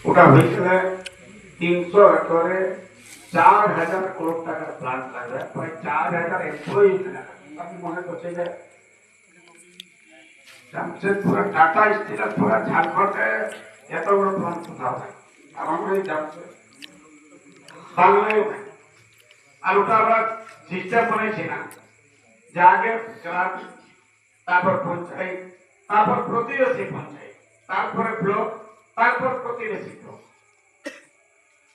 ওটা হয়েছিল 300 একরে 4000 কোটি টাকার প্ল্যান লাগবে, প্রায় 4000 এমপ্লয়ি। আপনি মনে করছেন যে জামশেদপুরে টাটা স্টিল পুরো ঝাড়খণ্ডে এত বড় প্ল্যান কোথাও নাই, আমার মনে জামশেদ বাংলায় নাই। আর ওটা আমরা সিস্টেম বানাইছি না যে আগে ক্লাব, তারপর পঞ্চায়েত, তারপর প্রতিবেশী পঞ্চায়েত, তারপরে ব্লক, তারপর প্রতিবেশী ব্লক।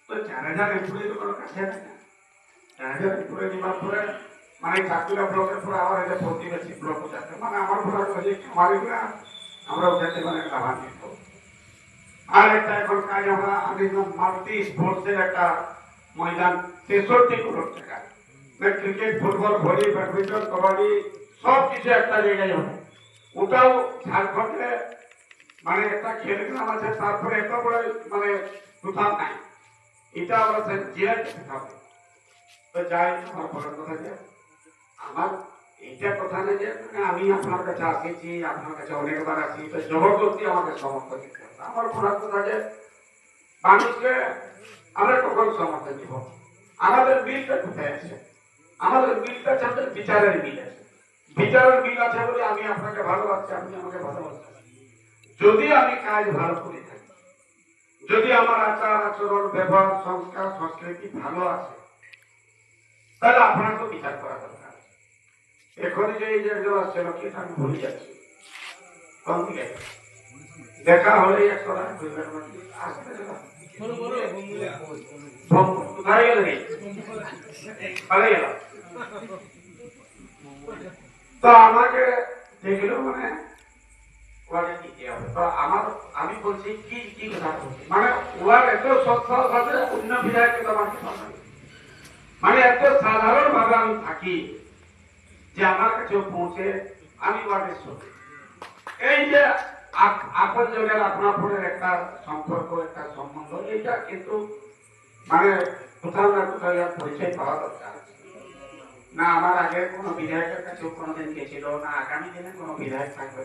তো 4000 এমপ্লয়ি তো কোনো কাছে নাই না। 4000 এমপ্লয়ি নেওয়ার পরে মানে চাকুরা ব্লকের পরে আবার এটা প্রতিবেশী ব্লক যাচ্ছে, মানে আমার পরে খামারিরা আমরা ওখানে মানে লাভান্বিত। আর একটা এখন কাজ আমি মাল্টি স্পোর্টসের একটা ময়দান 63 কোটি টাকা, cricket, football, volley, badminton, kabaddi সব কিছু একটা জায়গায় হবে। ওটাও ঝাড়খণ্ডে মানে একটা খেলগ্রাম আছে, তারপরে এত বড় মানে কোথাও নাই। এটা আমরা জেলায় হবে। তো যাই, আমার বলার কথা যে আমার এইটা কথা না যে আমি আপনার কাছে আসেছি, আপনার কাছে অনেকবার আসি, তো জবরদস্তি আমাকে সমর্থন দিতে হবে। আমার বলার কথা যে মানুষকে আমরা কখন সমর্থন দিব? আমাদের মিলটা কোথায় আছে? আমাদের মিলটা আছে, আমাদের বিচারের মিল আছে। বিচারের মিল আছে বলে আমি আপনাকে ভালোবাসছি, আপনি আমাকে ভালোবাসছেন। যদি আমি কাজ ভালো করে থাকি, যদি আমার আচার আচরণ, ব্যবহার, সংস্কার, সংস্কৃতি ভালো আছে, তাহলে আপনার তো বিচার করা দরকার। এখন যে এই যে একজন আসছে লোককে আমি ভুলে যাচ্ছি, কোন দিকে দেখা হলে 100 টাকা আসতে কোথায় গেল নেই পারে গেল। তো আমাকে দেখলো মানে ওয়াকে দিতে হবে। তো আমি বলছি কি কি কথা বলছি, মানে ওয়ার এত সৎসাহ ভাবে অন্য বিধায়ককে আমাকে মানে এত সাধারণ ভাবে আমি থাকি যে আমার কাছে পৌঁছে আমি ওয়ার্ডের সঙ্গে এই যে আপন জনের আপনার একটা সম্পর্ক, একটা সম্বন্ধ, এইটা কিন্তু মানে কোথাও না কোথাও পরিচয় পাওয়া দরকার। না আমার আগে কোনো বিধায়কের কাছে কোনোদিন গেছিল, না আগামী দিনে কোনো বিধায়ক থাকবে।